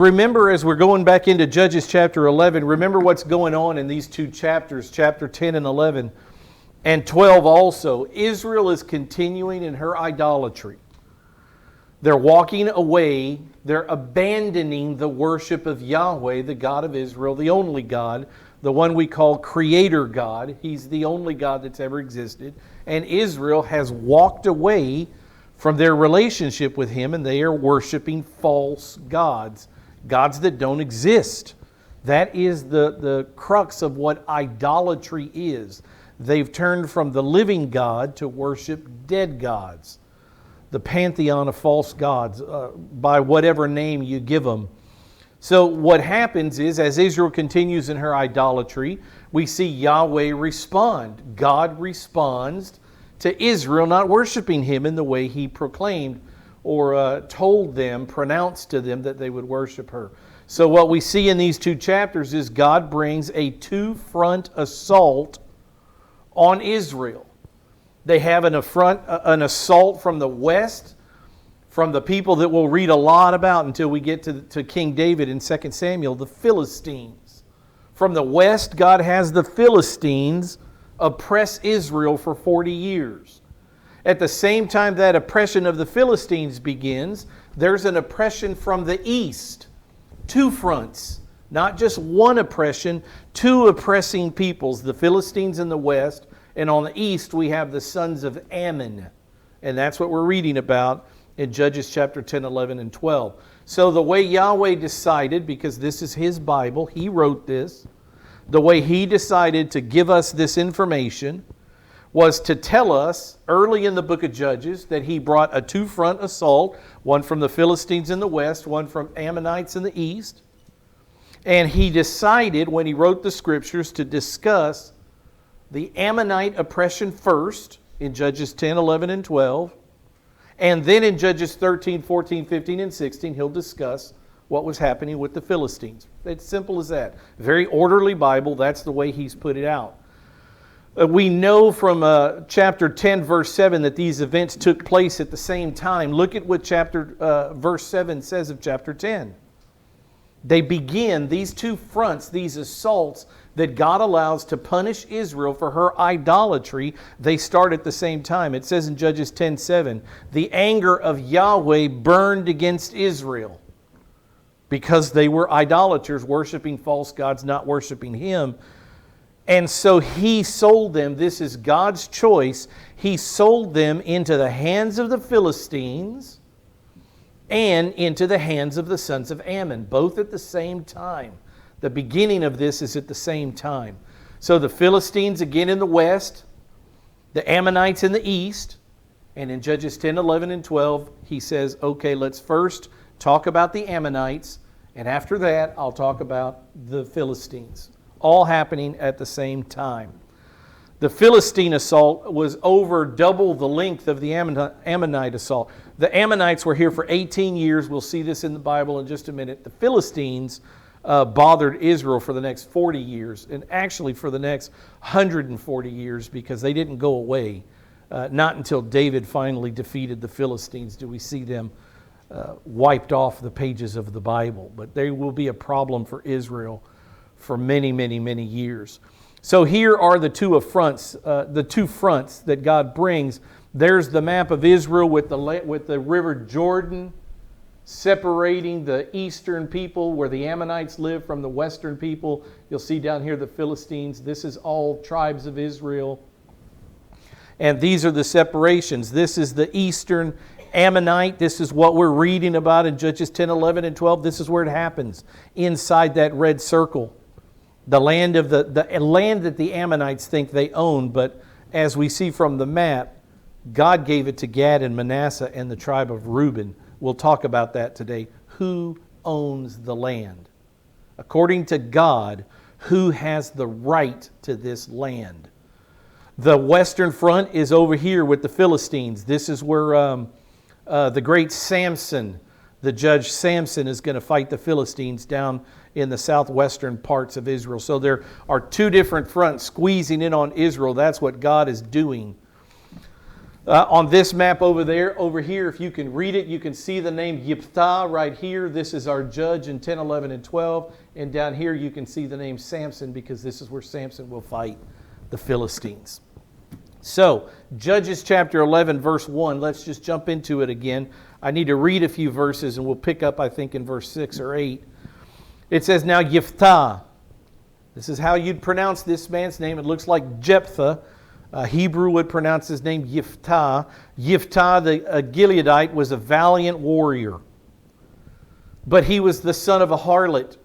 Remember, as we're going back into Judges chapter 11, remember what's going on in these two chapters, chapter 10 and 11, and 12 also. Israel is continuing in her idolatry. They're walking away. They're abandoning the worship of Yahweh, the God of Israel, the only God, the one we call Creator God. He's the only God that's ever existed. And Israel has walked away from their relationship with Him, and they are worshiping false gods, gods that don't exist. That is the crux of what idolatry is. They've turned from the living God to worship dead gods. The pantheon of false gods, by whatever name you give them. So what happens is, as Israel continues in her idolatry, we see Yahweh respond. God responds to Israel not worshiping Him in the way He proclaimed or told them, pronounced to them that they would worship her. So what we see in these two chapters is God brings a two-front assault on Israel. They have an assault from the west, from the people that we'll read a lot about until we get to King David in 2 Samuel, the Philistines. From the west, God has the Philistines oppress Israel for 40 years. At the same time that oppression of the Philistines begins, there's an oppression from the east. Two fronts, not just one oppression, two oppressing peoples, the Philistines in the west, and on the east we have the sons of Ammon. And that's what we're reading about in Judges chapter 10, 11, and 12. So the way Yahweh decided, because this is His Bible, He wrote this, the way He decided to give us this information was to tell us early in the book of Judges that He brought a two-front assault, one from the Philistines in the west, one from Ammonites in the east. And He decided when He wrote the scriptures to discuss the Ammonite oppression first in Judges 10, 11, and 12. And then in Judges 13, 14, 15, and 16, He'll discuss what was happening with the Philistines. It's simple as that. Very orderly Bible. That's the way He's put it out. We know from chapter 10, verse 7, that these events took place at the same time. Look at what verse 7 says of chapter 10. They begin, these two fronts, these assaults that God allows to punish Israel for her idolatry, they start at the same time. It says in Judges 10:7, the anger of Yahweh burned against Israel because they were idolaters, worshiping false gods, not worshiping Him. And so He sold them, this is God's choice, He sold them into the hands of the Philistines and into the hands of the sons of Ammon, both at the same time. The beginning of this is at the same time. So the Philistines again in the west, the Ammonites in the east, and in Judges 10, 11, and 12, He says, okay, let's first talk about the Ammonites, and after that, I'll talk about the Philistines. All happening at the same time. The Philistine assault was over double the length of the Ammonite assault. The Ammonites were here for 18 years. We'll see this in the Bible in just a minute. The Philistines bothered Israel for the next 40 years, and actually for the next 140 years, because they didn't go away. Not until David finally defeated the Philistines do we see them wiped off the pages of the Bible. But they will be a problem for Israel for many, many, many years. So here are the two fronts that God brings. There's the map of Israel with the river Jordan separating the eastern people where the Ammonites live from the western people. You'll see down here the Philistines. This is all tribes of Israel. And these are the separations. This is the eastern Ammonite. This is what we're reading about in Judges 10, 11, and 12. This is where it happens, inside that red circle. The land of the land that the Ammonites think they own, but as we see from the map, God gave it to Gad and Manasseh and the tribe of Reuben. We'll talk about that today. Who owns the land? According to God, who has the right to this land? The western front is over here with the Philistines. This is where the great Samson, the judge Samson, is going to fight the Philistines down in the southwestern parts of Israel. So there are two different fronts squeezing in on Israel. That's what God is doing. On this map over here, if you can read it, you can see the name Yiftah right here. This is our judge in 10, 11, and 12. And down here you can see the name Samson, because this is where Samson will fight the Philistines. So, Judges chapter 11, verse 1. Let's just jump into it again. I need to read a few verses, and we'll pick up, I think, in verse 6 or 8. It says, "Now Yiftah," this is how you'd pronounce this man's name. It looks like Jephthah. Hebrew would pronounce his name Yiftah. Yiftah the Gileadite was a valiant warrior. But he was the son of a harlot,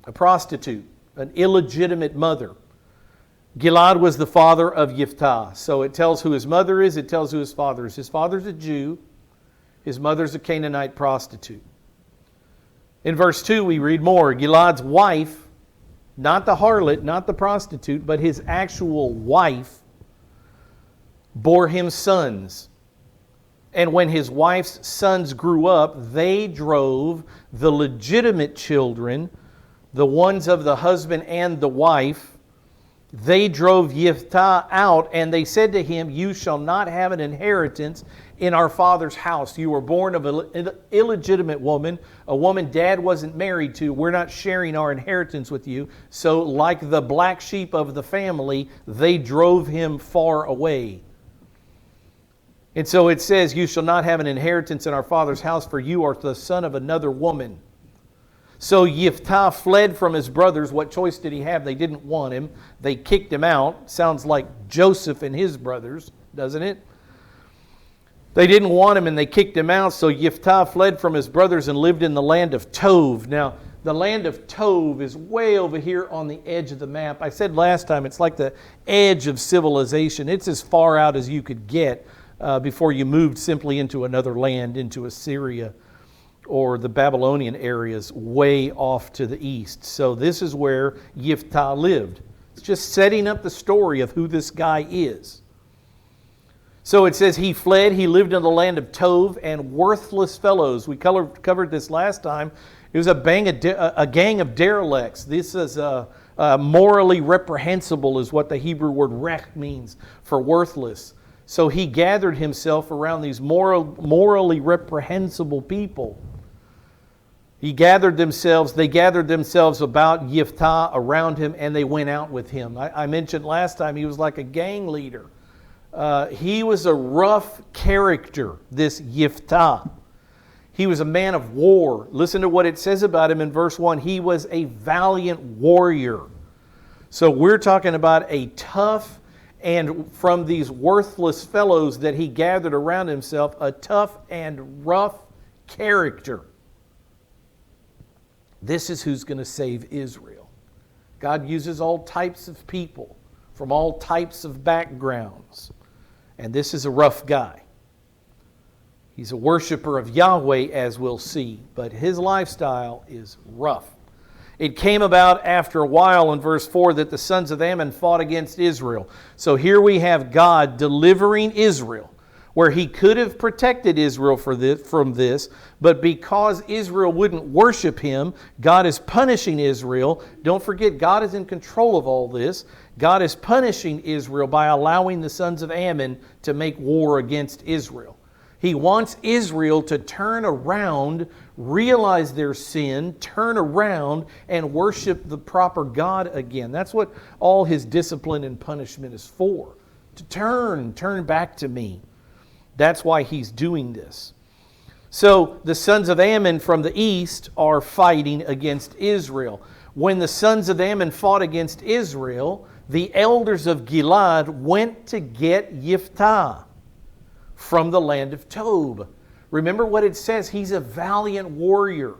a prostitute, an illegitimate mother. Gilad was the father of Yiftah. So it tells who his mother is, it tells who his father is. His father's a Jew. His mother's a Canaanite prostitute. In verse 2 we read more. Gilad's wife, not the harlot, not the prostitute, but his actual wife, bore him sons. And when his wife's sons grew up, they drove the legitimate children, the ones of the husband and the wife, they drove Yiftah out, and they said to him, "You shall not have an inheritance in our father's house. You were born of an illegitimate woman, a woman dad wasn't married to. We're not sharing our inheritance with you." So like the black sheep of the family, they drove him far away. And so it says, "You shall not have an inheritance in our father's house, for you are the son of another woman." So Yiftah fled from his brothers. What choice did he have? They didn't want him. They kicked him out. Sounds like Joseph and his brothers, doesn't it? They didn't want him and they kicked him out. So Yiftah fled from his brothers and lived in the land of Tov. Now, the land of Tov is way over here on the edge of the map. I said last time, it's like the edge of civilization. It's as far out as you could get before you moved simply into another land, into Assyria or the Babylonian areas way off to the east. So this is where Yiftah lived. It's just setting up the story of who this guy is. So it says he fled, he lived in the land of Tov, and worthless fellows. We covered this last time. It was a gang of derelicts. This is morally reprehensible is what the Hebrew word rech means for worthless. So he gathered himself around these morally reprehensible people. They gathered themselves about Yiftah, around him, and they went out with him. I mentioned last time he was like a gang leader. He was a rough character, this Yiftah. He was a man of war. Listen to what it says about him in verse 1. He was a valiant warrior. So we're talking about a tough, and from these worthless fellows that he gathered around himself, a tough and rough character. This is who's going to save Israel. God uses all types of people from all types of backgrounds. And this is a rough guy. He's a worshiper of Yahweh, as we'll see, but his lifestyle is rough. It came about after a while in verse 4 that the sons of Ammon fought against Israel. So here we have God delivering Israel, where he could have protected Israel from this, but because Israel wouldn't worship him, God is punishing Israel. Don't forget, God is in control of all this. God is punishing Israel by allowing the sons of Ammon to make war against Israel. He wants Israel to turn around, realize their sin, turn around, and worship the proper God again. That's what all his discipline and punishment is for. To turn back to me. That's why he's doing this. So the sons of Ammon from the east are fighting against Israel. When the sons of Ammon fought against Israel, the elders of Gilad went to get Yiftah from the land of Tob. Remember what it says, he's a valiant warrior.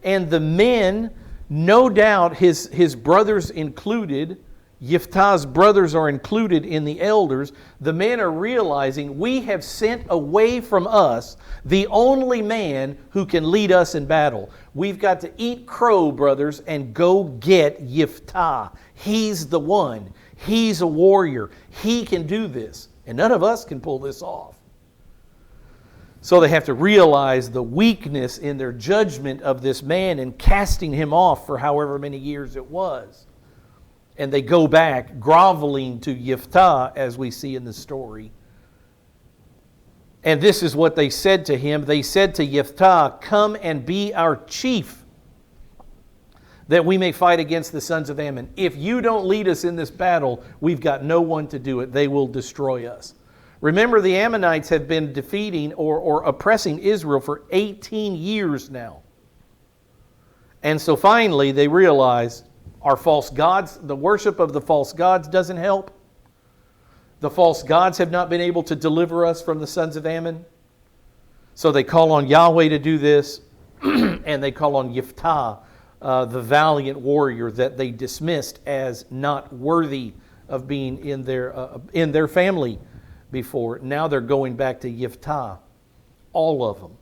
And the men, no doubt his brothers included, Yiftah's brothers are included in the elders. The men are realizing we have sent away from us the only man who can lead us in battle. We've got to eat crow, brothers, and go get Yiftah. He's the one. He's a warrior. He can do this. And none of us can pull this off. So they have to realize the weakness in their judgment of this man and casting him off for however many years it was. And they go back groveling to Yiftah, as we see in the story, And this is what they said to him. They said to Jephthah, "Come and be our chief, that we may fight against the sons of Ammon. If you don't lead us in this battle, we've got no one to do it. They will destroy us." Remember, the Ammonites have been defeating or oppressing Israel for 18 years now. And so finally they realize our false gods, the worship of the false gods doesn't help. The false gods have not been able to deliver us from the sons of Ammon. So they call on Yahweh to do this, and they call on Jephthah, the valiant warrior that they dismissed as not worthy of being in their family before. Now they're going back to Jephthah, all of them.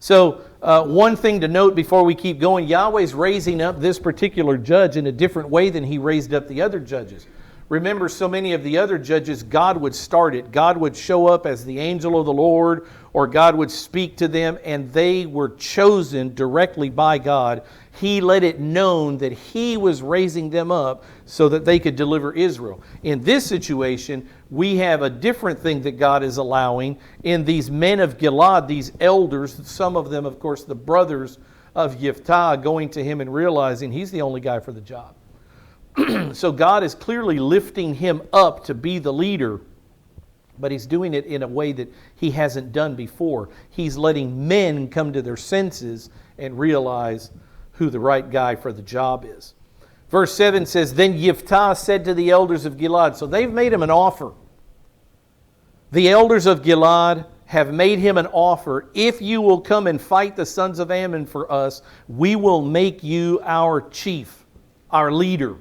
So one thing to note before we keep going, Yahweh's raising up this particular judge in a different way than He raised up the other judges. Remember, so many of the other judges, God would start it. God would show up as the angel of the Lord, or God would speak to them, and they were chosen directly by God. He let it known that He was raising them up so that they could deliver Israel. In this situation, we have a different thing that God is allowing in these men of Gilad, these elders, some of them, of course, the brothers of Jephthah, going to him and realizing he's the only guy for the job. So God is clearly lifting him up to be the leader, but He's doing it in a way that He hasn't done before. He's letting men come to their senses and realize who the right guy for the job is. Verse 7 says, "Then Jephthah said to the elders of Gilad," so they've made him an offer. The elders of Gilad have made him an offer. "If you will come and fight the sons of Ammon for us, we will make you our chief, our leader,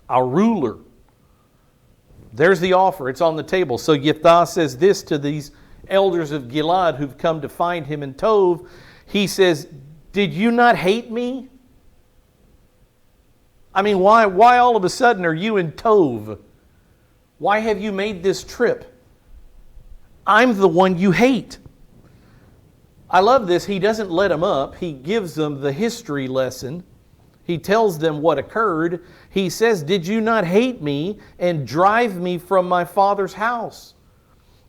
our ruler." There's the offer. It's on the table. So Jephthah says this to these elders of Gilad who've come to find him in Tov. He says, "Did you not hate me? I mean, why all of a sudden are you in Tov? Why have you made this trip? I'm the one you hate." I love this. He doesn't let them up. He gives them the history lesson. He tells them what occurred. He says, "Did you not hate me and drive me from my father's house?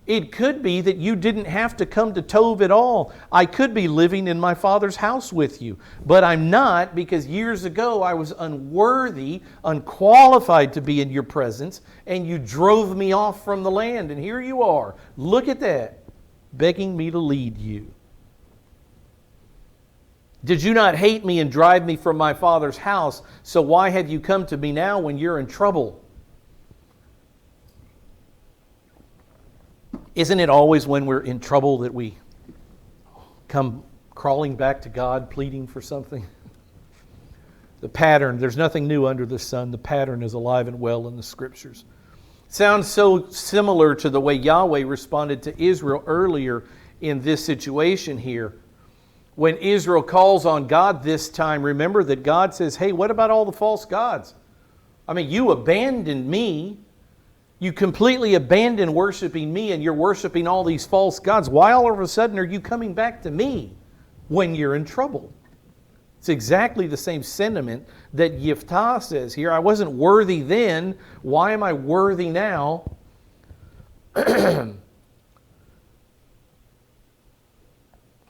It could be that you didn't have to come to Tov at all. I could be living in my father's house with you. But I'm not, because years ago I was unworthy, unqualified to be in your presence, and you drove me off from the land. And here you are. Look at that, begging me to lead you. Did you not hate me and drive me from my father's house? So why have you come to me now when you're in trouble?" Isn't it always when we're in trouble that we come crawling back to God, pleading for something? The pattern, there's nothing new under the sun. The pattern is alive and well in the Scriptures. Sounds so similar to the way Yahweh responded to Israel earlier in this situation here. When Israel calls on God this time, remember that God says, "Hey, what about all the false gods? I mean, you abandoned me. You completely abandoned worshiping me, and you're worshiping all these false gods. Why all of a sudden are you coming back to me when you're in trouble?" It's exactly the same sentiment that Jephthah says here. I wasn't worthy then. Why am I worthy now?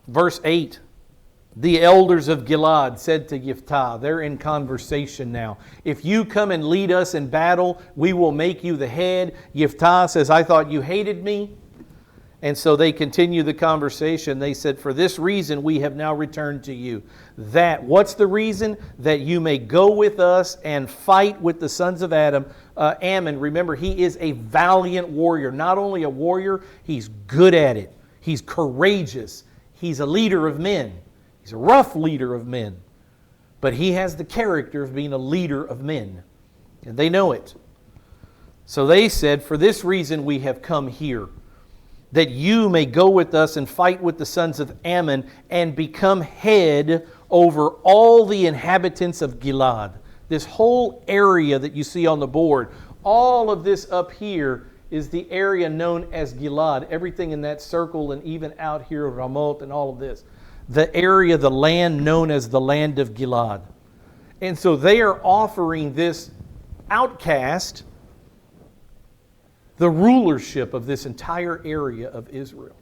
Verse 8. The elders of Gilad said to Jephthah, they're in conversation now, "If you come and lead us in battle, we will make you the head." Jephthah says, "I thought you hated me." And so they continue the conversation. They said, "For this reason we have now returned to you." What's the reason? "That you may go with us and fight with the sons of Ammon." Remember, he is a valiant warrior. Not only a warrior, he's good at it. He's courageous. He's a leader of men. He's a rough leader of men, but he has the character of being a leader of men, and they know it. So they said, "For this reason we have come here, that you may go with us and fight with the sons of Ammon and become head over all the inhabitants of Gilad." This whole area that you see on the board, all of this up here is the area known as Gilad. Everything in that circle, and even out here, Ramoth and all of this. The area, the land known as the land of Gilad. And so they are offering this outcast the rulership of this entire area of Israel.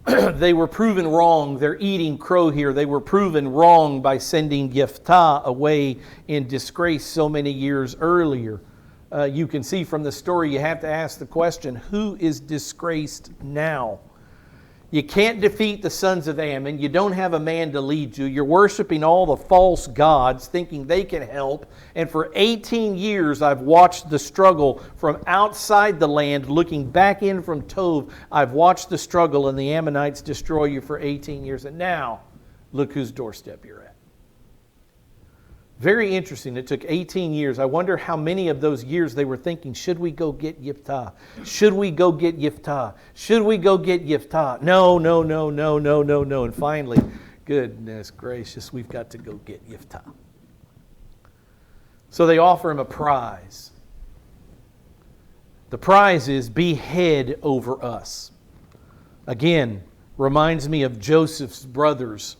They were proven wrong. They're eating crow here. They were proven wrong by sending Jephthah away in disgrace so many years earlier. You can see from the story, you have to ask the question, who is disgraced now? You can't defeat the sons of Ammon. You don't have a man to lead you. You're worshiping all the false gods, thinking they can help. And for 18 years, I've watched the struggle from outside the land, looking back in from Tov. I've watched the struggle, and the Ammonites destroy you for 18 years. And now, look whose doorstep you're at. Very interesting. It took 18 years. I wonder how many of those years they were thinking, should we go get Jephthah? Should we go get Jephthah? Should we go get Jephthah? No. And finally, goodness gracious, we've got to go get Jephthah. So they offer him a prize. The prize is, be head over us. Again, reminds me of Joseph's brothers,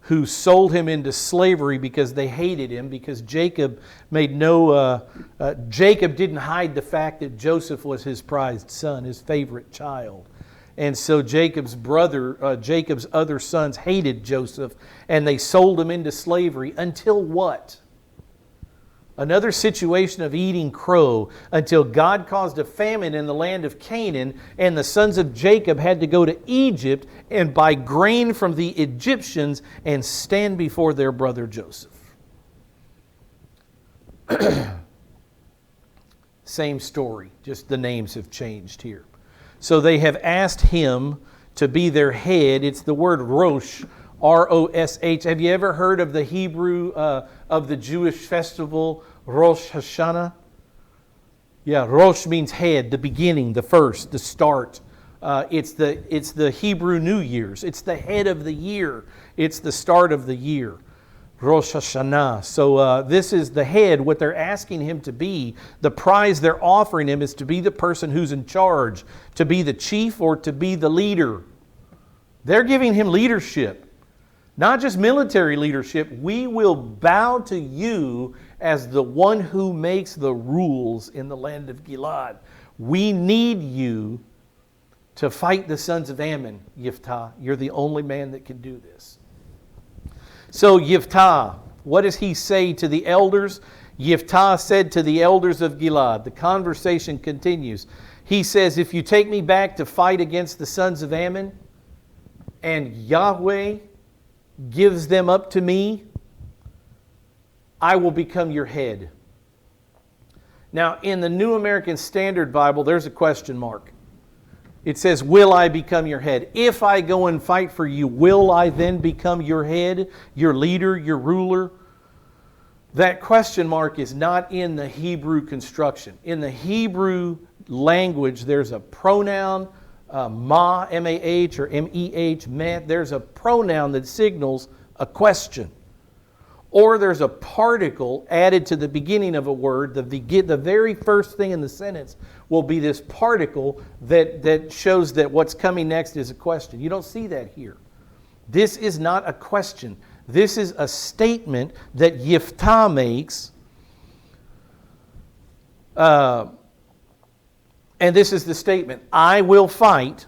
who sold him into slavery because they hated him, because Jacob Jacob didn't hide the fact that Joseph was his prized son, his favorite child. And so Jacob's other sons hated Joseph, and they sold him into slavery until what? Another situation of eating crow, until God caused a famine in the land of Canaan, and the sons of Jacob had to go to Egypt and buy grain from the Egyptians and stand before their brother Joseph. Same story, just the names have changed here. So they have asked him to be their head. It's the word Rosh, R-O-S-H. Have you ever heard of the Hebrew, of the Jewish festival, Rosh Hashanah? Yeah, Rosh means head, the beginning, the first, the start. It's the Hebrew New Year's. It's the head of the year. It's the start of the year. Rosh Hashanah. So this is the head, what they're asking him to be. The prize they're offering him is to be the person who's in charge, to be the chief or to be the leader. They're giving him leadership. Not just military leadership. We will bow to you as the one who makes the rules in the land of Gilad. We need you to fight the sons of Ammon, Jephthah. You're the only man that can do this. So Jephthah, what does he say to the elders? Jephthah said to the elders of Gilad, the conversation continues. He says, if you take me back to fight against the sons of Ammon, and Yahweh gives them up to me, I will become your head. Now, in the New American Standard Bible, there's a question mark. It says, will I become your head? If I go and fight for you, will I then become your head, your leader, your ruler? That question mark is not in the Hebrew construction. In the Hebrew language, there's a pronoun, ma, M-A-H, or M-E-H, meh. There's a pronoun that signals a question. Or there's a particle added to the beginning of a word. The very first thing in the sentence will be this particle that shows that what's coming next is a question. You don't see that here. This is not a question. This is a statement that Jephthah makes. And this is the statement. I will fight.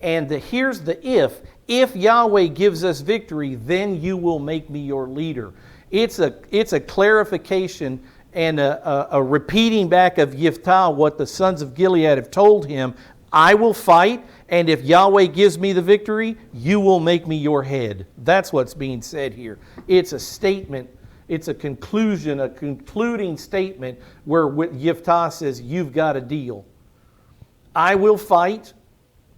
And here's the if. If Yahweh gives us victory, then you will make me your leader. It's a clarification and a repeating back of Jephthah, what the sons of Gilead have told him. I will fight, and if Yahweh gives me the victory, you will make me your head. That's what's being said here. It's a statement. It's a conclusion, a concluding statement where Jephthah says, you've got a deal. I will fight.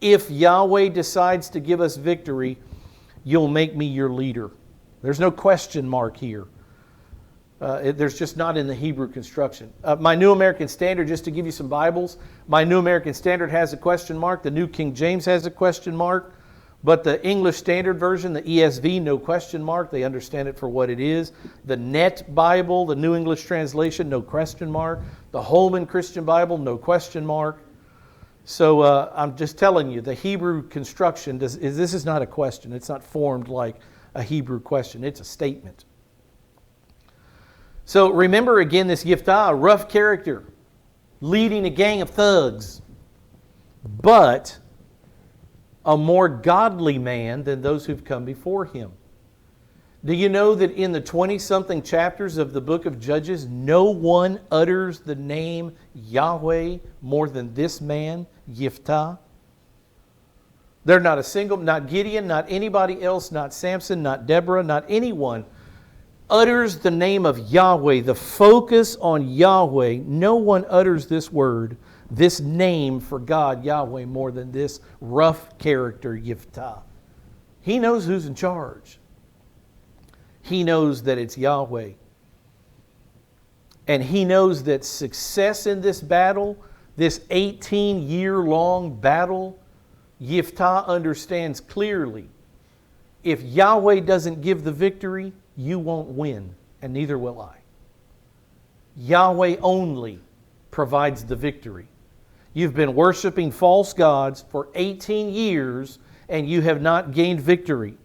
If Yahweh decides to give us victory, you'll make me your leader. There's no question mark here. There's just not in the Hebrew construction. My New American Standard, just to give you some Bibles, my New American Standard has a question mark. The New King James has a question mark. But the English Standard Version, the ESV, no question mark. They understand it for what it is. The Net Bible, the New English Translation, no question mark. The Holman Christian Bible, no question mark. So I'm just telling you, the Hebrew construction, this is not a question. It's not formed like a Hebrew question. It's a statement. So remember again this Yiftah, a rough character, leading a gang of thugs, but a more godly man than those who've come before him. Do you know that in the 20-something chapters of the book of Judges, no one utters the name Yahweh more than this man, Yiftah? They're not a single, not Gideon, not anybody else, not Samson, not Deborah, not anyone utters the name of Yahweh, the focus on Yahweh. No one utters this word, this name for God, Yahweh, more than this rough character, Yiftah. He knows who's in charge. He knows that it's Yahweh. And he knows that success in this battle, this 18-year-long battle, Yiftah understands clearly, if Yahweh doesn't give the victory, you won't win, and neither will I. Yahweh only provides the victory. You've been worshiping false gods for 18 years, and you have not gained victory.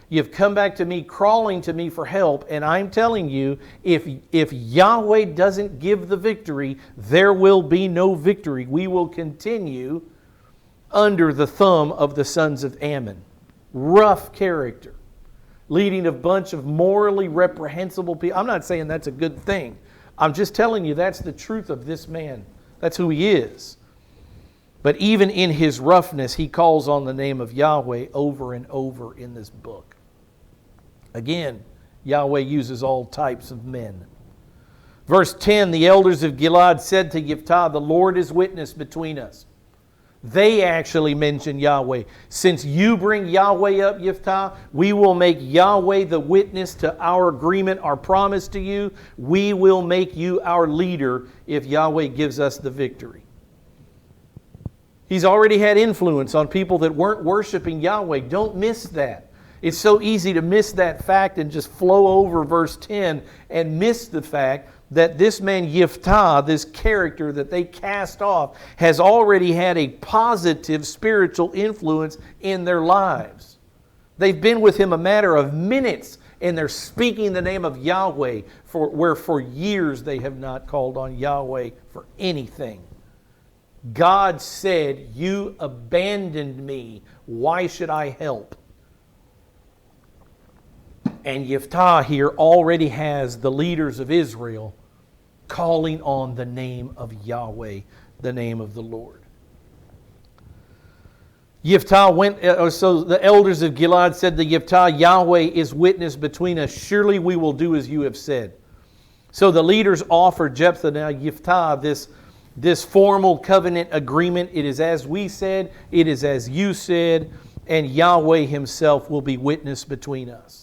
You've come back to me, crawling to me for help, and I'm telling you, if Yahweh doesn't give the victory, there will be no victory. We will continue under the thumb of the sons of Ammon. Rough character, leading a bunch of morally reprehensible people. I'm not saying that's a good thing. I'm just telling you that's the truth of this man. That's who he is. But even in his roughness, he calls on the name of Yahweh over and over in this book. Again, Yahweh uses all types of men. Verse 10, the elders of Gilad said to Yiftah, the Lord is witness between us. They actually mention Yahweh. Since you bring Yahweh up, Yiftah, we will make Yahweh the witness to our agreement, our promise to you. We will make you our leader if Yahweh gives us the victory. He's already had influence on people that weren't worshiping Yahweh. Don't miss that. It's so easy to miss that fact and just flow over verse 10 and miss the fact that this man Yiftah, this character that they cast off, has already had a positive spiritual influence in their lives. They've been with him a matter of minutes, and they're speaking the name of Yahweh, where for years they have not called on Yahweh for anything. God said, you abandoned me. Why should I help? And Yiftah here already has the leaders of Israel calling on the name of Yahweh, the name of the Lord. Yiftah went, so the elders of Gilad said to Yiftah, Yahweh is witness between us. Surely we will do as you have said. So the leaders offered Jephthah, now Yiftah, this formal covenant agreement. It is as we said, it is as you said, and Yahweh himself will be witness between us.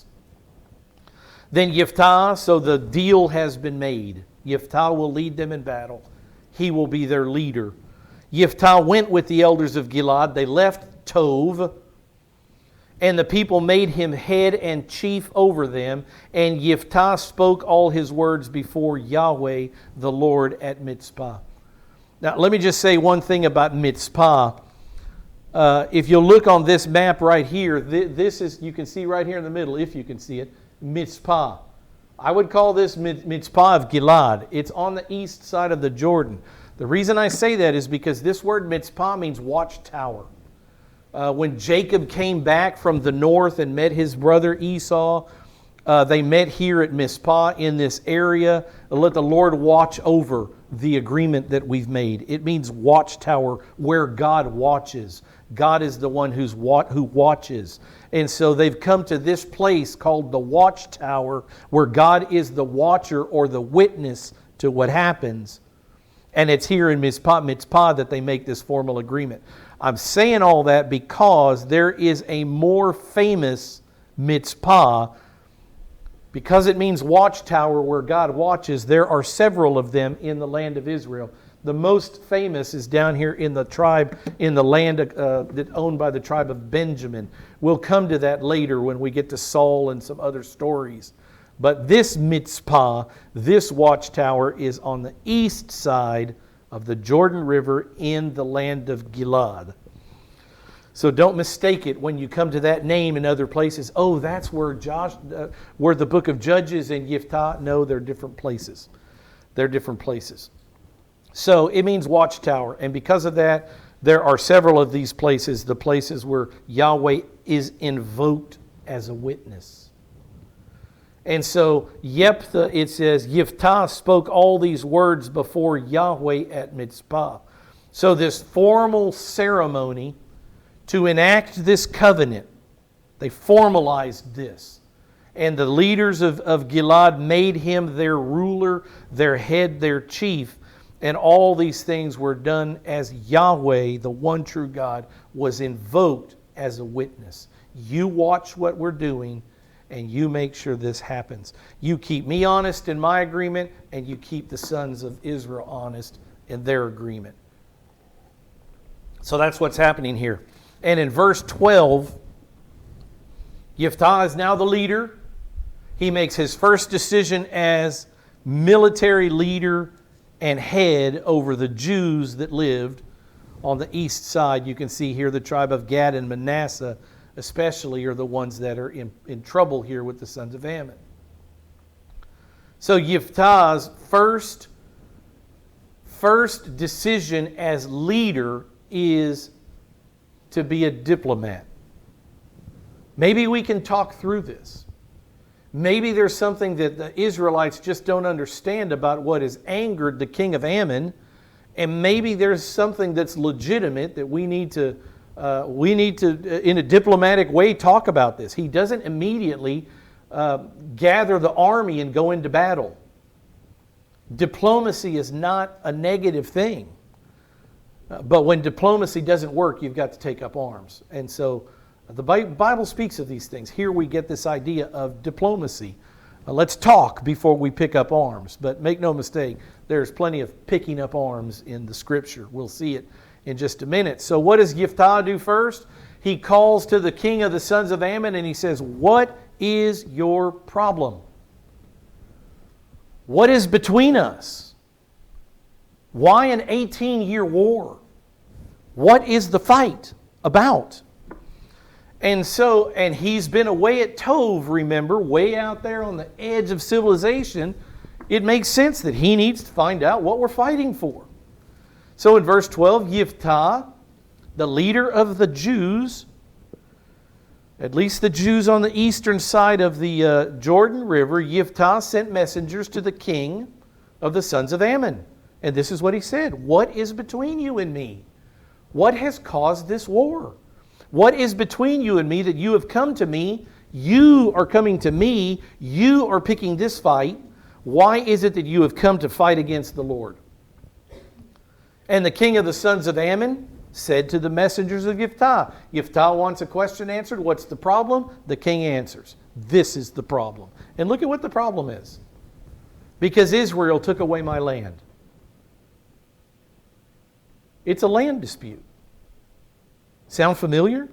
Then Yiftah, so the deal has been made. Yiftah will lead them in battle. He will be their leader. Yiftah went with the elders of Gilad. They left Tov, and the people made him head and chief over them. And Yiftah spoke all his words before Yahweh, the Lord, at Mizpah. Now, let me just say one thing about Mizpah. If you look on this map right here, this is, you can see right here in the middle, if you can see it, Mizpah. I would call this Mizpah of Gilad. It's on the east side of the Jordan. The reason I say that is because this word Mizpah means watchtower. When Jacob came back from the north and met his brother Esau, they met here at Mizpah in this area. Let the Lord watch over the agreement that we've made. It means watchtower, where God watches. God is the one who watches. And so they've come to this place called the watchtower, where God is the watcher or the witness to what happens. And it's here in Mizpah that they make this formal agreement. I'm saying all that because there is a more famous Mizpah. Because it means watchtower where God watches, there are several of them in the land of Israel. The most famous is down here in the tribe, in the land that owned by the tribe of Benjamin. We'll come to that later when we get to Saul and some other stories. But this Mizpah, this watchtower, is on the east side of the Jordan River in the land of Gilad. So don't mistake it when you come to that name in other places. Oh, that's where where the book of Judges and Yiftah. No, they're different places. They're different places. So it means watchtower. And because of that, there are several of these places, the places where Yahweh is invoked as a witness. And so Jephthah, it says, Yiftah spoke all these words before Yahweh at Mizpah. So this formal ceremony to enact this covenant, they formalized this. And the leaders of Gilad made him their ruler, their head, their chief. And all these things were done as Yahweh, the one true God, was invoked as a witness. You watch what we're doing, and you make sure this happens. You keep me honest in my agreement, and you keep the sons of Israel honest in their agreement. So that's what's happening here. And in verse 12, Yiftah is now the leader. He makes his first decision as military leader and head over the Jews that lived on the east side. You can see here the tribe of Gad and Manasseh especially are the ones that are in trouble here with the sons of Ammon. So Yiftah's first decision as leader is to be a diplomat. Maybe we can talk through this. Maybe there's something that the Israelites just don't understand about what has angered the king of Ammon, and maybe there's something that's legitimate that we need to, in a diplomatic way, talk about this. He doesn't immediately gather the army and go into battle. Diplomacy is not a negative thing. But when diplomacy doesn't work, you've got to take up arms. And so the Bible speaks of these things. Here we get this idea of diplomacy. Let's talk before we pick up arms. But make no mistake, there's plenty of picking up arms in the Scripture. We'll see it in just a minute. So what does Yiftah do first? He calls to the king of the sons of Ammon and he says, "What is your problem? What is between us? Why an 18-year war? What is the fight about?" And he's been away at Tov, remember, way out there on the edge of civilization. It makes sense that he needs to find out what we're fighting for. So in verse 12, Yiftah, the leader of the Jews, at least the Jews on the eastern side of the Jordan River, Yiftah sent messengers to the king of the sons of Ammon. And this is what he said: "What is between you and me? What has caused this war? What is between you and me that you have come to me? You are coming to me. You are picking this fight. Why is it that you have come to fight against the Lord?" And the king of the sons of Ammon said to the messengers of Yiftah. Yiftah wants a question answered. What's the problem? The king answers, "This is the problem." And look at what the problem is. "Because Israel took away my land." It's a land dispute. Sound familiar?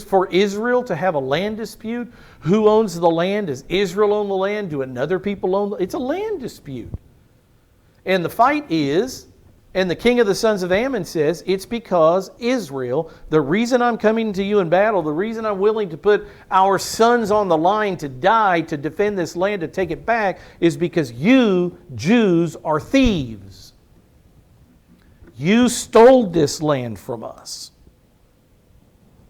For Israel to have a land dispute, who owns the land? Does Israel own the land? Do another people own it? It's a land dispute. And the fight is, and the king of the sons of Ammon says, it's because Israel, the reason I'm coming to you in battle, the reason I'm willing to put our sons on the line to die to defend this land, to take it back, is because you, Jews, are thieves. You stole this land from us.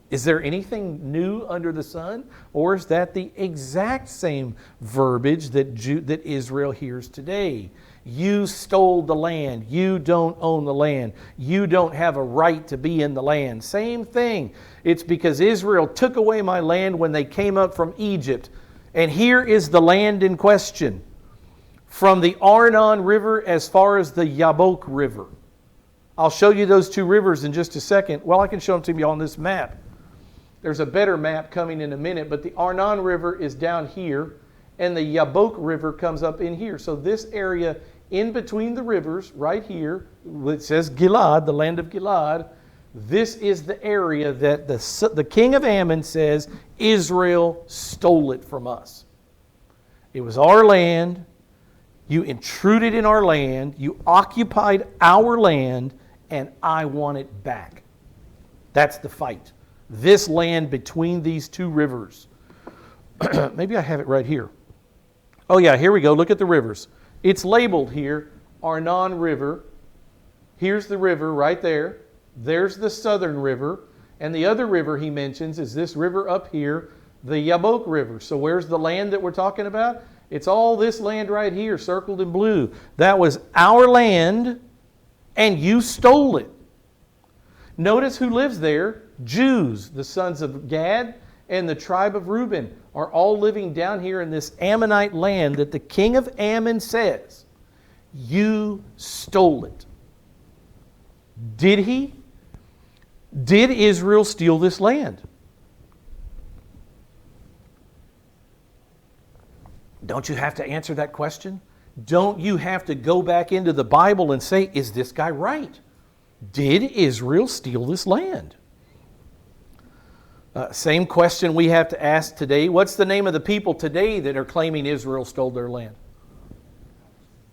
Is there anything new under the sun? Or is that the exact same verbiage that Israel hears today? You stole the land. You don't own the land. You don't have a right to be in the land. Same thing. It's because Israel took away my land when they came up from Egypt. And here is the land in question. From the Arnon River as far as the Yabok River. I'll show you those two rivers in just a second. Well, I can show them to you on this map. There's a better map coming in a minute, but the Arnon River is down here, and the Yabok River comes up in here. So this area in between the rivers, right here, it says Gilad, the land of Gilad, this is the area that the king of Ammon says Israel stole it from us. It was our land. You intruded in our land. You occupied our land, and I want it back. That's the fight. This land between these two rivers. Maybe I have it right here. Oh yeah, here we go. Look at the rivers. It's labeled here, Arnon River. Here's the river right there. There's the southern river. And the other river he mentions is this river up here, the Yabok River. So where's the land that we're talking about? It's all this land right here, circled in blue. That was our land, and you stole it. Notice who lives there. Jews, the sons of Gad and the tribe of Reuben, are all living down here in this Ammonite land that the king of Ammon says, you stole it. Did he? Did Israel steal this land? Don't you have to answer that question? Don't you have to go back into the Bible and say, is this guy right? Did Israel steal this land? Same question we have to ask today. What's the name of the people today that are claiming Israel stole their land?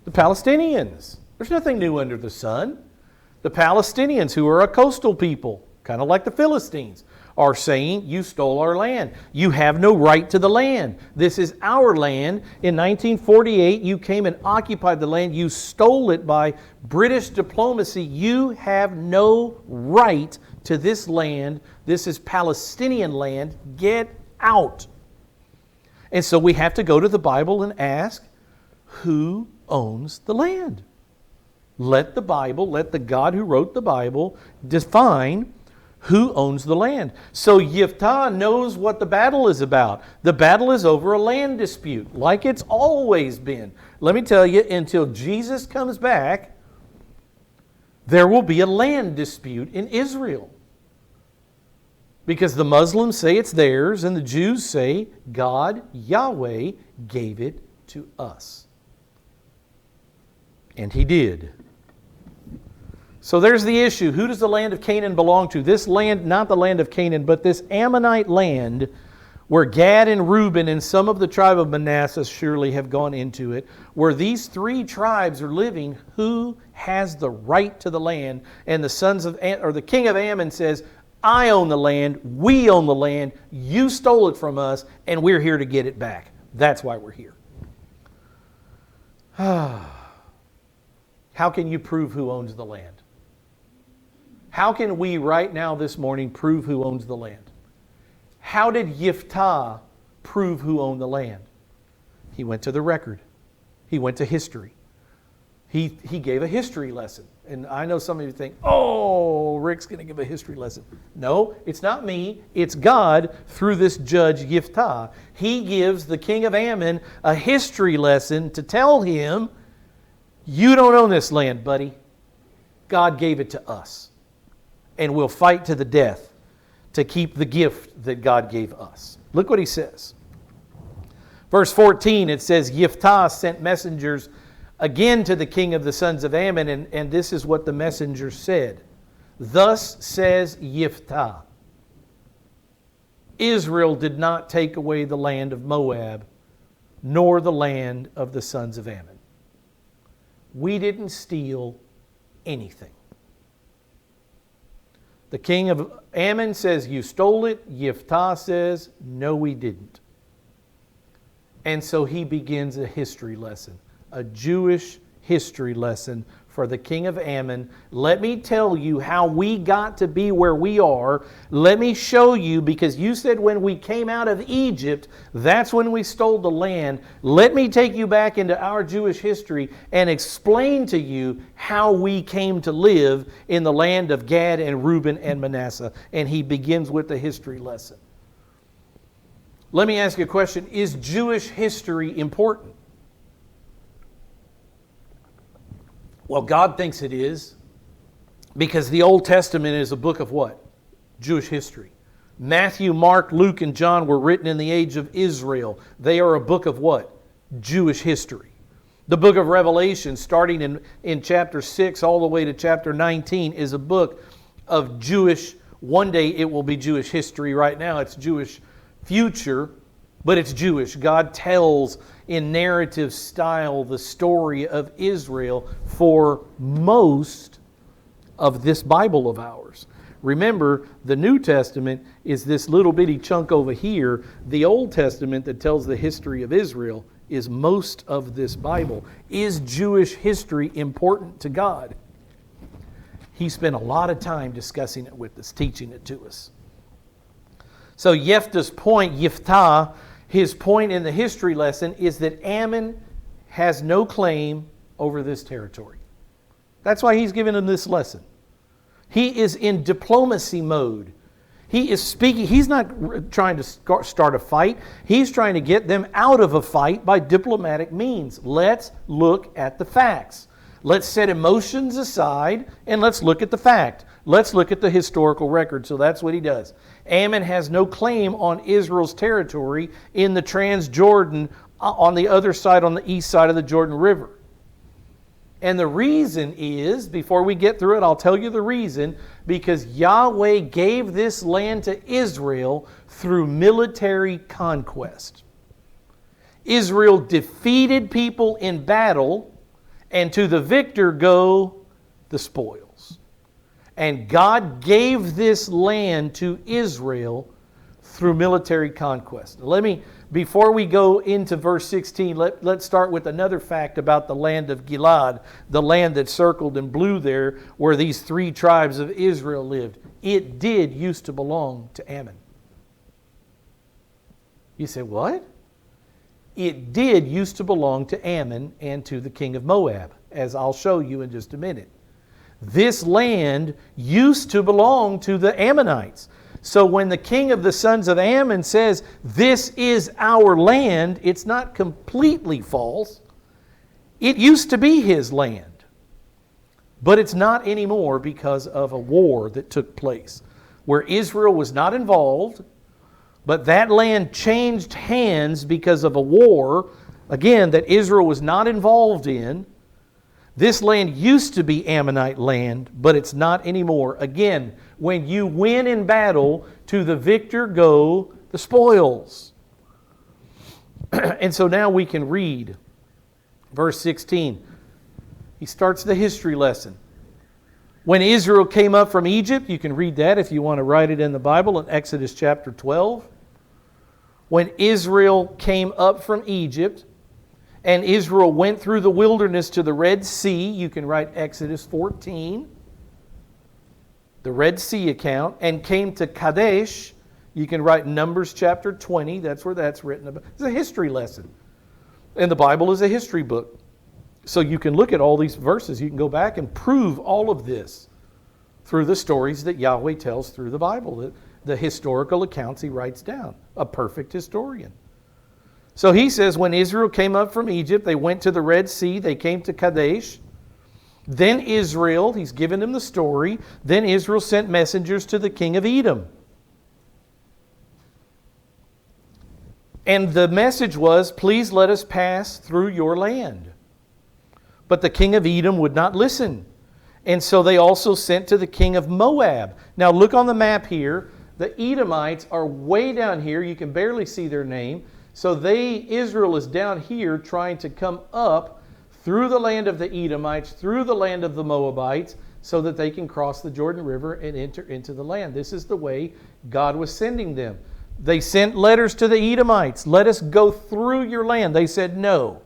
The Palestinians. There's nothing new under the sun. The Palestinians, who are a coastal people, kind of like the Philistines, are saying, you stole our land. You have no right to the land. This is our land. In 1948, you came and occupied the land. You stole it by British diplomacy. You have no right to this land. This is Palestinian land. Get out. And so we have to go to the Bible and ask, who owns the land? Let the Bible, let the God who wrote the Bible define who owns the land. So Yiftah knows what the battle is about. The battle is over a land dispute, like it's always been. Let me tell you, until Jesus comes back, there will be a land dispute in Israel. Because the Muslims say it's theirs, and the Jews say God, Yahweh, gave it to us. And He did. So there's the issue. Who does the land of Canaan belong to? This land, not the land of Canaan, but this Ammonite land where Gad and Reuben and some of the tribe of Manasseh surely have gone into it, where these three tribes are living, who has the right to the land? And the sons of, or the king of Ammon says, I own the land, we own the land, you stole it from us, and we're here to get it back. That's why we're here. How can you prove who owns the land? How can we right now this morning prove who owns the land? How did Yiftah prove who owned the land? He went to the record. He went to history. He gave a history lesson. And I know some of you think, oh, Rick's going to give a history lesson. No, it's not me. It's God through this judge Yiftah. He gives the king of Ammon a history lesson to tell him, you don't own this land, buddy. God gave it to us. And we'll fight to the death to keep the gift that God gave us. Look what he says. Verse 14, it says, Yiftah sent messengers again to the king of the sons of Ammon, and this is what the messenger said. Thus says Yiftah, Israel did not take away the land of Moab, nor the land of the sons of Ammon. We didn't steal anything. The king of Ammon says, you stole it. Yiftah says, no, we didn't. And so he begins a history lesson, a Jewish history lesson for the king of Ammon. Let me tell you how we got to be where we are. Let me show you, because you said when we came out of Egypt, that's when we stole the land. Let me take you back into our Jewish history and explain to you how we came to live in the land of Gad and Reuben and Manasseh. And he begins with the history lesson. Let me ask you a question. Is Jewish history important? Well, God thinks it is, because the Old Testament is a book of what? Jewish history. Matthew, Mark, Luke, and John were written in the age of Israel. They are a book of what? Jewish history. The book of Revelation, starting in chapter 6 all the way to chapter 19, is a book of Jewish, one day it will be Jewish history. Right now it's Jewish future, but it's Jewish. God tells in narrative style the story of Israel for most of this Bible of ours. Remember, the New Testament is this little bitty chunk over here. The Old Testament that tells the history of Israel is most of this Bible. Is Jewish history important to God? He spent a lot of time discussing it with us, teaching it to us. So Jephthah's point, Jephthah, his point in the history lesson is that Ammon has no claim over this territory. That's why he's giving him this lesson. He is in diplomacy mode. He is speaking. He's not trying to start a fight. He's trying to get them out of a fight by diplomatic means. Let's look at the facts. Let's set emotions aside and let's look at the fact. Let's look at the historical record. So that's what he does. Ammon has no claim on Israel's territory in the Transjordan on the other side, on the east side of the Jordan River. And the reason is, before we get through it, I'll tell you the reason, because Yahweh gave this land to Israel through military conquest. Israel defeated people in battle, and to the victor go the spoils. And God gave this land to Israel through military conquest. Before we go into verse 16, let's start with another fact about the land of Gilad, the land that's circled in blue there, where these 3 tribes of Israel lived. It did used to belong to Ammon. You say, what? It did used to belong to Ammon and to the king of Moab, as I'll show you in just a minute. This land used to belong to the Ammonites. So when the king of the sons of Ammon says, this is our land, it's not completely false. It used to be his land. But it's not anymore because of a war that took place where Israel was not involved, but that land changed hands because of a war, again, that Israel was not involved in. This land used to be Ammonite land, but it's not anymore. Again, when you win in battle, to the victor go the spoils. And so now we can read verse 16. He starts the history lesson. When Israel came up from Egypt, you can read that if you want to write it in the Bible in Exodus chapter 12. When Israel came up from Egypt, and Israel went through the wilderness to the Red Sea, you can write Exodus 14, the Red Sea account, and came to Kadesh, you can write Numbers chapter 20, that's where that's written about. It's a history lesson. And the Bible is a history book. So you can look at all these verses, you can go back and prove all of this through the stories that Yahweh tells through the Bible, the historical accounts he writes down, a perfect historian. So he says, when Israel came up from Egypt, they went to the Red Sea, they came to Kadesh. Then Israel, he's given him the story, then Israel sent messengers to the king of Edom. And the message was, please let us pass through your land. But the king of Edom would not listen. And so they also sent to the king of Moab. Now look on the map here. The Edomites are way down here. You can barely see their name. So Israel is down here trying to come up through the land of the Edomites, through the land of the Moabites, so that they can cross the Jordan River and enter into the land. This is the way God was sending them. They sent letters to the Edomites. Let us go through your land. They said no.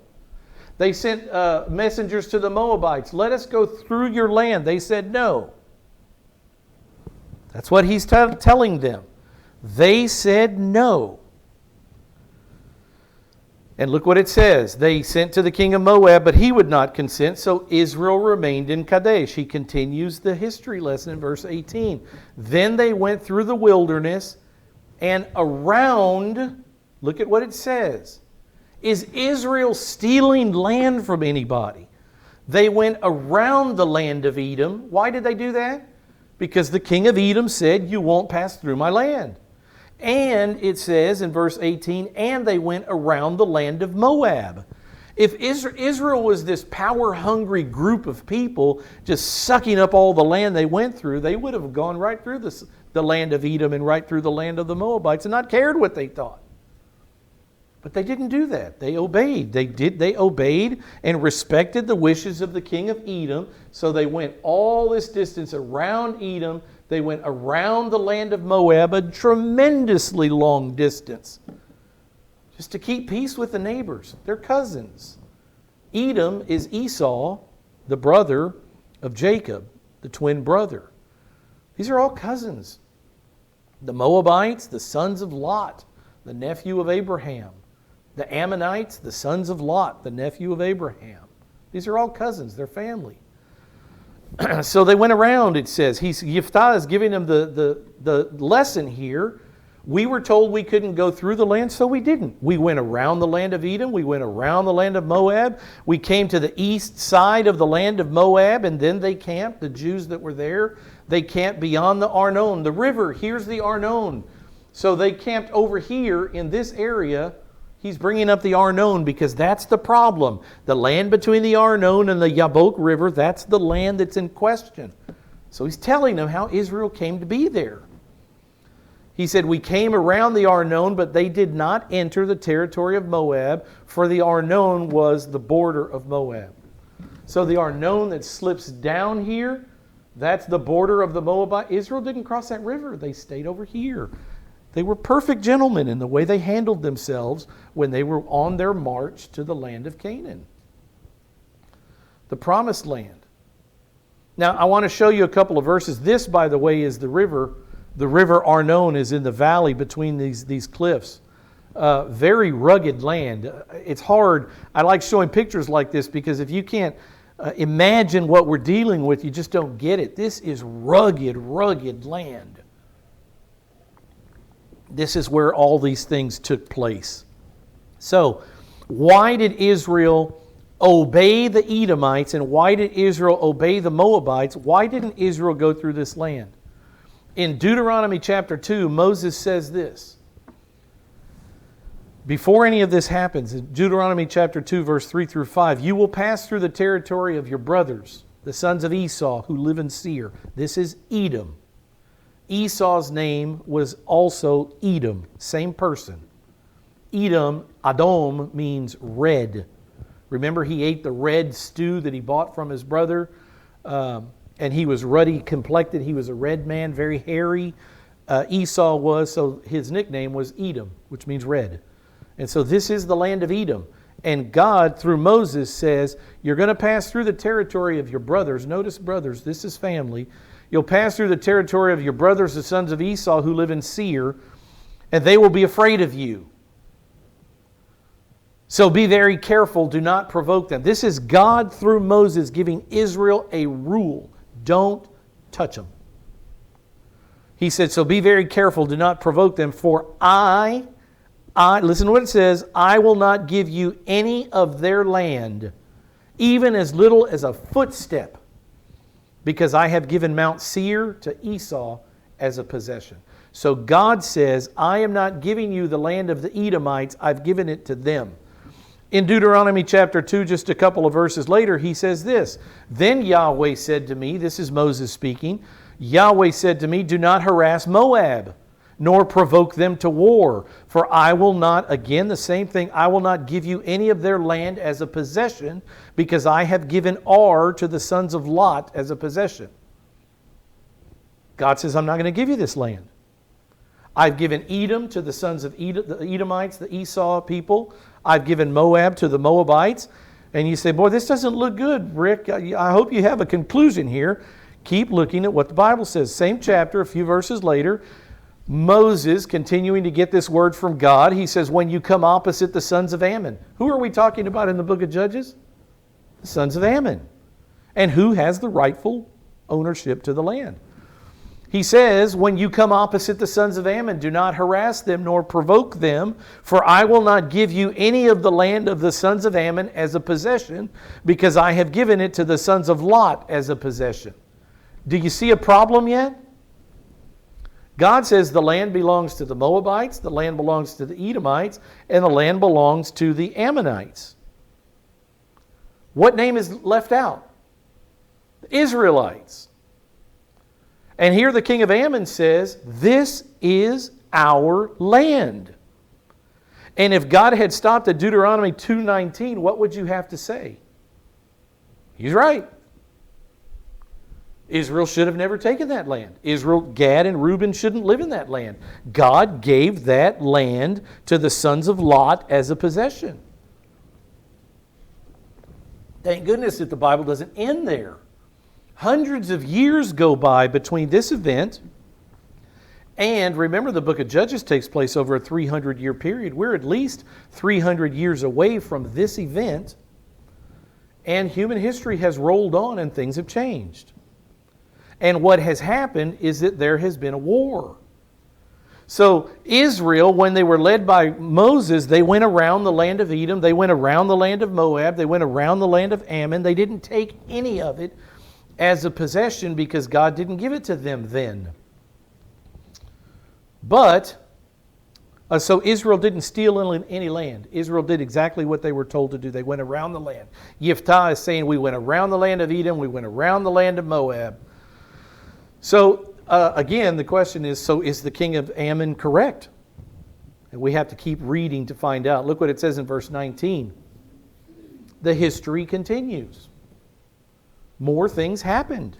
They sent messengers to the Moabites. Let us go through your land. They said no. That's what he's telling them. They said no. And look what it says. They sent to the king of Moab, but he would not consent, so Israel remained in Kadesh. He continues the history lesson in verse 18. Then they went through the wilderness and around, look at what it says. Is Israel stealing land from anybody? They went around the land of Edom. Why did they do that? Because the king of Edom said, you won't pass through my land. And it says in verse 18, and they went around the land of Moab. If Israel was this power-hungry group of people just sucking up all the land they went through, they would have gone right through the land of Edom and right through the land of the Moabites and not cared what they thought. But they didn't do that. They obeyed. They obeyed and respected the wishes of the king of Edom. So they went all this distance around Edom They went around the land of Moab, a tremendously long distance, just to keep peace with the neighbors. They're cousins. Edom is Esau, the brother of Jacob, the twin brother. These are all cousins. The Moabites, the sons of Lot, the nephew of Abraham. The Ammonites, the sons of Lot, the nephew of Abraham. These are all cousins, they're family. So they went around, it says. Jephthah is giving them the lesson here. We were told we couldn't go through the land, so we didn't. We went around the land of Edom. We went around the land of Moab. We came to the east side of the land of Moab, and then they camped, the Jews that were there. They camped beyond the Arnon, the river. Here's the Arnon. So they camped over here in this area. He's bringing up the Arnon because that's the problem. The land between the Arnon and the Yabok River, that's the land that's in question. So he's telling them how Israel came to be there. He said, we came around the Arnon, but they did not enter the territory of Moab, for the Arnon was the border of Moab. So the Arnon that slips down here, that's the border of the Moabite. Israel didn't cross that river. They stayed over here. They were perfect gentlemen in the way they handled themselves when they were on their march to the land of Canaan, the promised land. Now, I want to show you a couple of verses. This, by the way, is the river. The river Arnon is in the valley between these cliffs. Very rugged land. It's hard. I like showing pictures like this because if you can't imagine what we're dealing with, you just don't get it. This is rugged land. This is where all these things took place. So, why did Israel obey the Edomites and why did Israel obey the Moabites? Why didn't Israel go through this land? In Deuteronomy chapter 2, Moses says this. Before any of this happens, in Deuteronomy chapter 2, verse 3 through 5, you will pass through the territory of your brothers, the sons of Esau, who live in Seir. This is Edom. Esau's name was also Edom, same person. Edom, Adom, means red. Remember, he ate the red stew that he bought from his brother, and he was ruddy complected. He was a red man, very hairy. Esau was, so his nickname was Edom, which means red. And so this is the land of Edom. And God, through Moses, says, you're going to pass through the territory of your brothers. Notice brothers, this is family. You'll pass through the territory of your brothers, the sons of Esau, who live in Seir, and they will be afraid of you. So be very careful, do not provoke them. This is God through Moses giving Israel a rule. Don't touch them. He said, so be very careful, do not provoke them, for I, listen to what it says, I will not give you any of their land, even as little as a footstep, because I have given Mount Seir to Esau as a possession. So God says, I am not giving you the land of the Edomites, I've given it to them. In Deuteronomy chapter 2, just a couple of verses later, he says this, then Yahweh said to me, this is Moses speaking, Yahweh said to me, do not harass Moab, nor provoke them to war, for I will not, again the same thing, I will not give you any of their land as a possession, because I have given Ar to the sons of Lot as a possession. God says, I'm not going to give you this land. I've given Edom to the sons of Edom, the Edomites, the Esau people. I've given Moab to the Moabites. And you say, boy, this doesn't look good, Rick. I hope you have a conclusion here. Keep looking at what the Bible says. Same chapter, a few verses later. Moses, continuing to get this word from God, he says, when you come opposite the sons of Ammon. Who are we talking about in the book of Judges? The sons of Ammon. And who has the rightful ownership to the land? He says, when you come opposite the sons of Ammon, do not harass them nor provoke them, for I will not give you any of the land of the sons of Ammon as a possession, because I have given it to the sons of Lot as a possession. Do you see a problem yet? God says the land belongs to the Moabites, the land belongs to the Edomites, and the land belongs to the Ammonites. What name is left out? The Israelites. And here the king of Ammon says, this is our land. And if God had stopped at Deuteronomy 2:19, what would you have to say? He's right. Israel should have never taken that land. Israel, Gad, and Reuben shouldn't live in that land. God gave that land to the sons of Lot as a possession. Thank goodness that the Bible doesn't end there. Hundreds of years go by between this event and, remember, the book of Judges takes place over a 300-year period. We're at least 300 years away from this event, and human history has rolled on and things have changed. And what has happened is that there has been a war. So Israel, when they were led by Moses, they went around the land of Edom, they went around the land of Moab, they went around the land of Ammon. They didn't take any of it as a possession because God didn't give it to them then. But, so Israel didn't steal any land. Israel did exactly what they were told to do. They went around the land. Yephthah is saying, we went around the land of Edom, we went around the land of Moab. So, again, the question is, so is the king of Ammon correct? And we have to keep reading to find out. Look what it says in verse 19. The history continues. More things happened.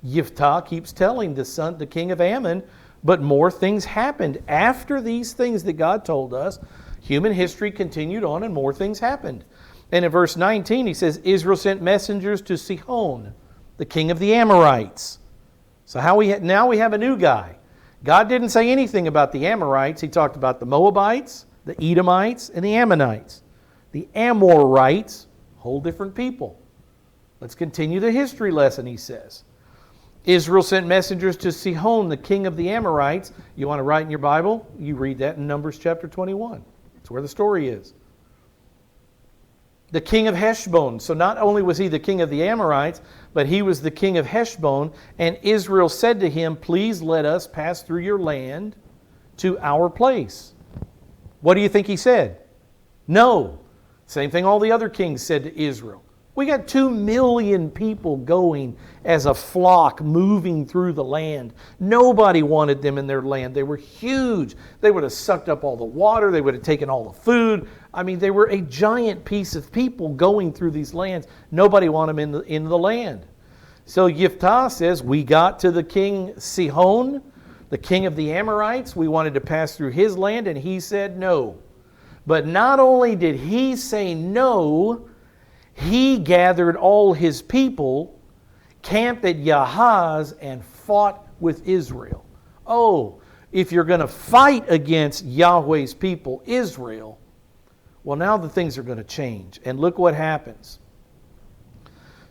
Yephthah keeps telling the king of Ammon, but more things happened. After these things that God told us, human history continued on and more things happened. And in verse 19 he says, Israel sent messengers to Sihon, the king of the Amorites. So now we have a new guy. God didn't say anything about the Amorites. He talked about the Moabites, the Edomites, and the Ammonites. The Amorites, whole different people. Let's continue the history lesson, he says. Israel sent messengers to Sihon, the king of the Amorites. You want to write in your Bible? You read that in Numbers chapter 21. That's where the story is. The king of Heshbon. So not only was he the king of the Amorites, but he was the king of Heshbon. And Israel said to him, please let us pass through your land to our place. What do you think he said? No. Same thing all the other kings said to Israel. We got 2 million people going as a flock moving through the land. Nobody wanted them in their land. They were huge. They would have sucked up all the water. They would have taken all the food. I mean, they were a giant piece of people going through these lands. Nobody wanted them in the land. So Yephthah says, we got to the king Sihon, the king of the Amorites. We wanted to pass through his land, and he said no. But not only did he say no, he gathered all his people, camped at Yahaz, and fought with Israel. Oh, if you're going to fight against Yahweh's people, Israel, well, now the things are going to change. And look what happens.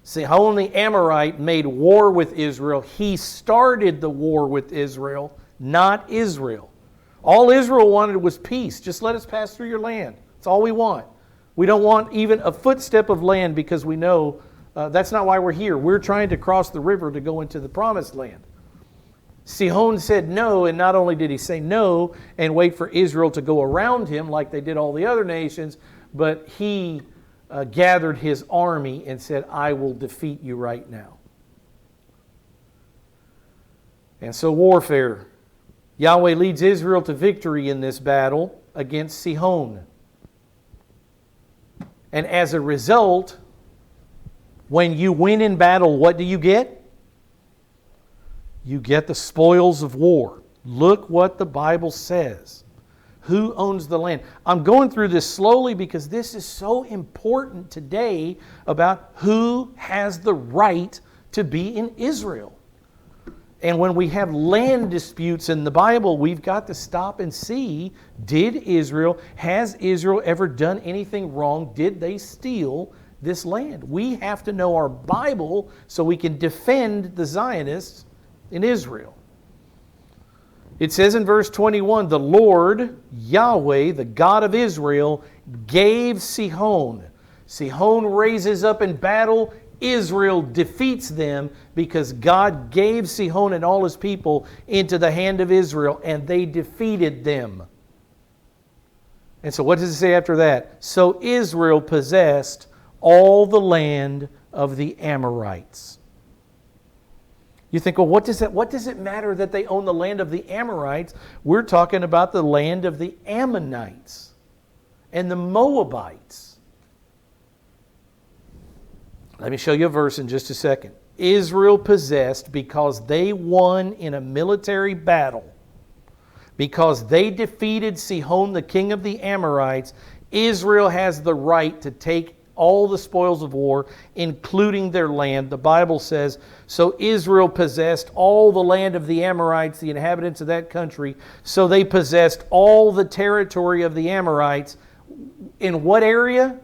Sihon the Amorite made war with Israel. He started the war with Israel, not Israel. All Israel wanted was peace. Just let us pass through your land. That's all we want. We don't want even a footstep of land because we know that's not why we're here. We're trying to cross the river to go into the promised land. Sihon said no, and not only did he say no and wait for Israel to go around him like they did all the other nations, but he gathered his army and said, I will defeat you right now. And so warfare. Yahweh leads Israel to victory in this battle against Sihon. And as a result, when you win in battle, what do you get? You get the spoils of war. Look what the Bible says. Who owns the land? I'm going through this slowly because this is so important today about who has the right to be in Israel. And when we have land disputes in the Bible, we've got to stop and see, has Israel ever done anything wrong? Did they steal this land? We have to know our Bible so we can defend the Zionists in Israel. It says in verse 21, the Lord, Yahweh, the God of Israel, gave Sihon. Sihon raises up in battle. Israel defeats them because God gave Sihon and all his people into the hand of Israel, and they defeated them. And so what does it say after that? So Israel possessed all the land of the Amorites. You think, well, what does it matter that they own the land of the Amorites? We're talking about the land of the Ammonites and the Moabites. Let me show you a verse in just a second. Israel possessed because they won in a military battle, because they defeated Sihon, the king of the Amorites. Israel has the right to take all the spoils of war, including their land. The Bible says, so Israel possessed all the land of the Amorites, the inhabitants of that country. So they possessed all the territory of the Amorites. In what area?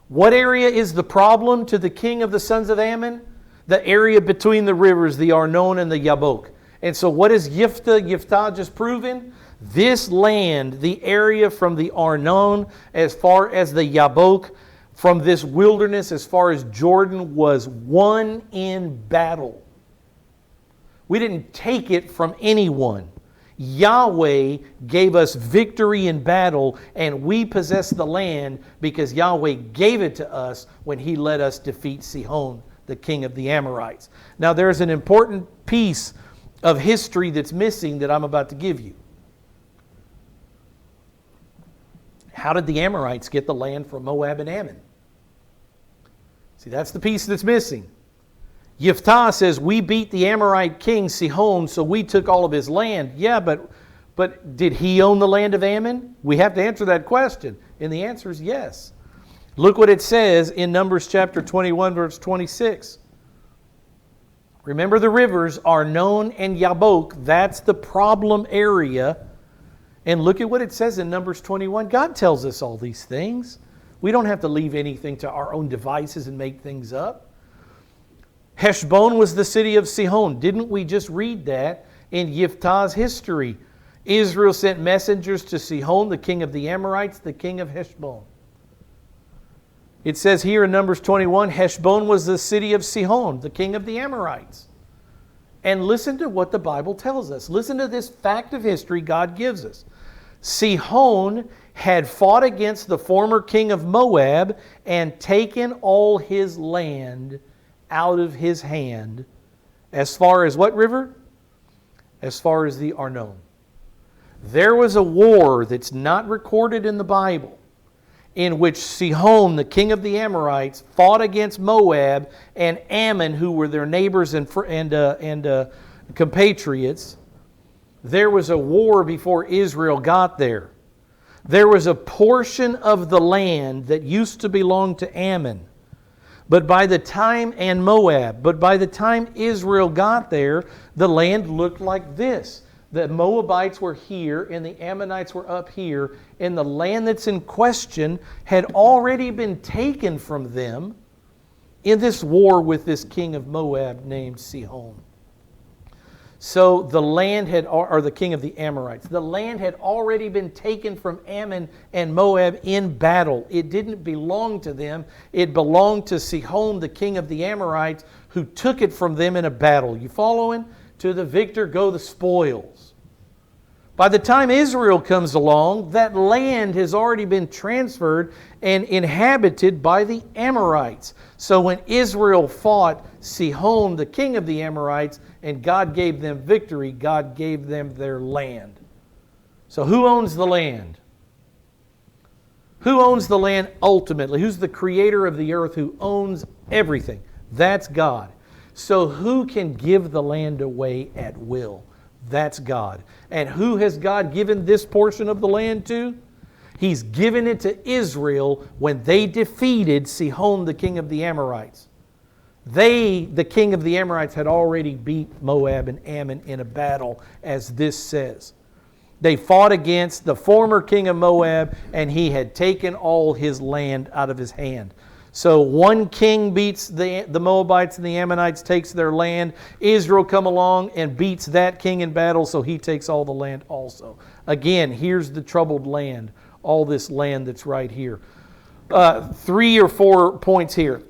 What area is the problem to the king of the sons of Ammon? The area between the rivers, the Arnon and the Yabok. And so what is Yiftah just proven? This land, the area from the Arnon as far as the Yabok, from this wilderness as far as Jordan, was won in battle. We didn't take it from anyone. Yahweh gave us victory in battle, and we possess the land because Yahweh gave it to us when He let us defeat Sihon, the king of the Amorites. Now there's an important piece of history that's missing that I'm about to give you. How did the Amorites get the land from Moab and Ammon? See, that's the piece that's missing. Yiftah says, we beat the Amorite king Sihon, so we took all of his land. Yeah, but did he own the land of Ammon? We have to answer that question. And the answer is yes. Look what it says in Numbers chapter 21, verse 26. Remember, the rivers Arnon and Yabok. That's the problem area. And look at what it says in Numbers 21. God tells us all these things. We don't have to leave anything to our own devices and make things up. Heshbon was the city of Sihon. Didn't we just read that in Yiftah's history? Israel sent messengers to Sihon, the king of the Amorites, the king of Heshbon. It says here in Numbers 21, Heshbon was the city of Sihon, the king of the Amorites. And listen to what the Bible tells us. Listen to this fact of history God gives us. Sihon had fought against the former king of Moab and taken all his land out of his hand. As far as what river? As far as the Arnon. There was a war that's not recorded in the Bible in which Sihon, the king of the Amorites, fought against Moab and Ammon, who were their neighbors and compatriots. There was a war before Israel got there. There was a portion of the land that used to belong to Ammon. But by the time Israel got there, the land looked like this. The Moabites were here and the Ammonites were up here, and the land that's in question had already been taken from them in this war with this king of Moab named Sihon. So the land or the king of the Amorites, the land had already been taken from Ammon and Moab in battle. It didn't belong to them. It belonged to Sihon, the king of the Amorites, who took it from them in a battle. You following? To the victor go the spoils. By the time Israel comes along, that land has already been transferred and inhabited by the Amorites. So when Israel fought Sihon, the king of the Amorites, and God gave them victory, God gave them their land. So who owns the land? Who owns the land ultimately? Who's the creator of the earth, who owns everything? That's God. So who can give the land away at will? That's God. And who has God given this portion of the land to? He's given it to Israel when they defeated Sihon, the king of the Amorites. The king of the Amorites, had already beat Moab and Ammon in a battle, as this says. They fought against the former king of Moab, and he had taken all his land out of his hand. So one king beats the Moabites and the Ammonites, takes their land. Israel come along and beats that king in battle, so he takes all the land also. Again, here's the troubled land, all this land that's right here. 3 or 4 points here.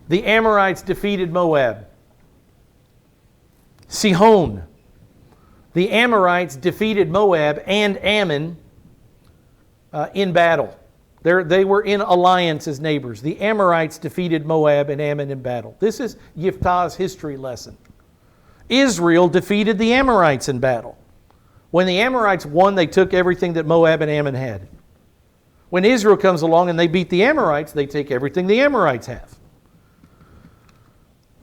The Amorites defeated Moab. Sihon. The Amorites defeated Moab and Ammon in battle. They were in alliance as neighbors. The Amorites defeated Moab and Ammon in battle. This is Yiftah's history lesson. Israel defeated the Amorites in battle. When the Amorites won, they took everything that Moab and Ammon had. When Israel comes along and they beat the Amorites, they take everything the Amorites have.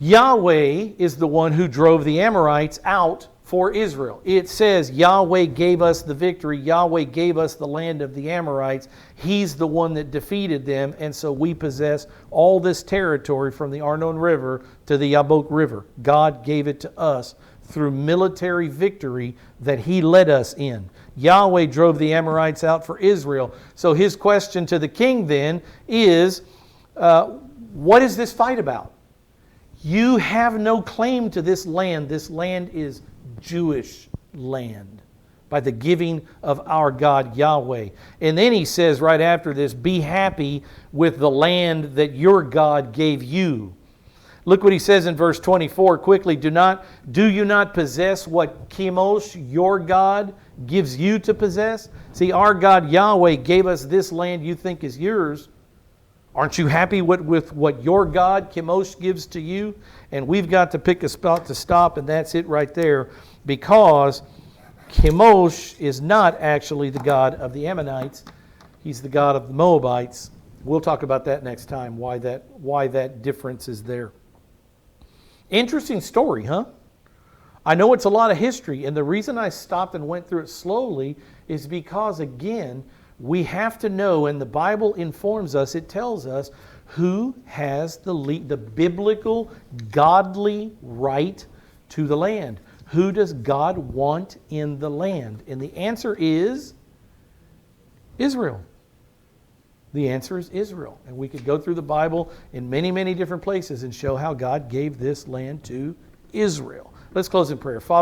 Yahweh is the one who drove the Amorites out for Israel. It says Yahweh gave us the victory. Yahweh gave us the land of the Amorites. He's the one that defeated them, and so we possess all this territory from the Arnon River to the Yabok River. God gave it to us through military victory that He led us in. Yahweh drove the Amorites out for Israel. So his question to the king then is, what is this fight about? You have no claim to this land. This land is Jewish land by the giving of our God Yahweh. And then he says right after this, be happy with the land that your God gave you. Look what he says in verse 24 quickly. Do you not possess what Chemosh, your God, gives you to possess? See, our God Yahweh gave us this land you think is yours. Aren't you happy with what your God, Chemosh, gives to you? And we've got to pick a spot to stop, and that's it right there. Because Chemosh is not actually the God of the Ammonites. He's the God of the Moabites. We'll talk about that next time, why that difference is there. Interesting story, huh? I know it's a lot of history, and the reason I stopped and went through it slowly is because, again, we have to know, and the Bible informs us, it tells us who has the biblical, godly right to the land. Who does God want in the land? And the answer is Israel. The answer is Israel. And we could go through the Bible in many, many different places and show how God gave this land to Israel. Let's close in prayer. Father,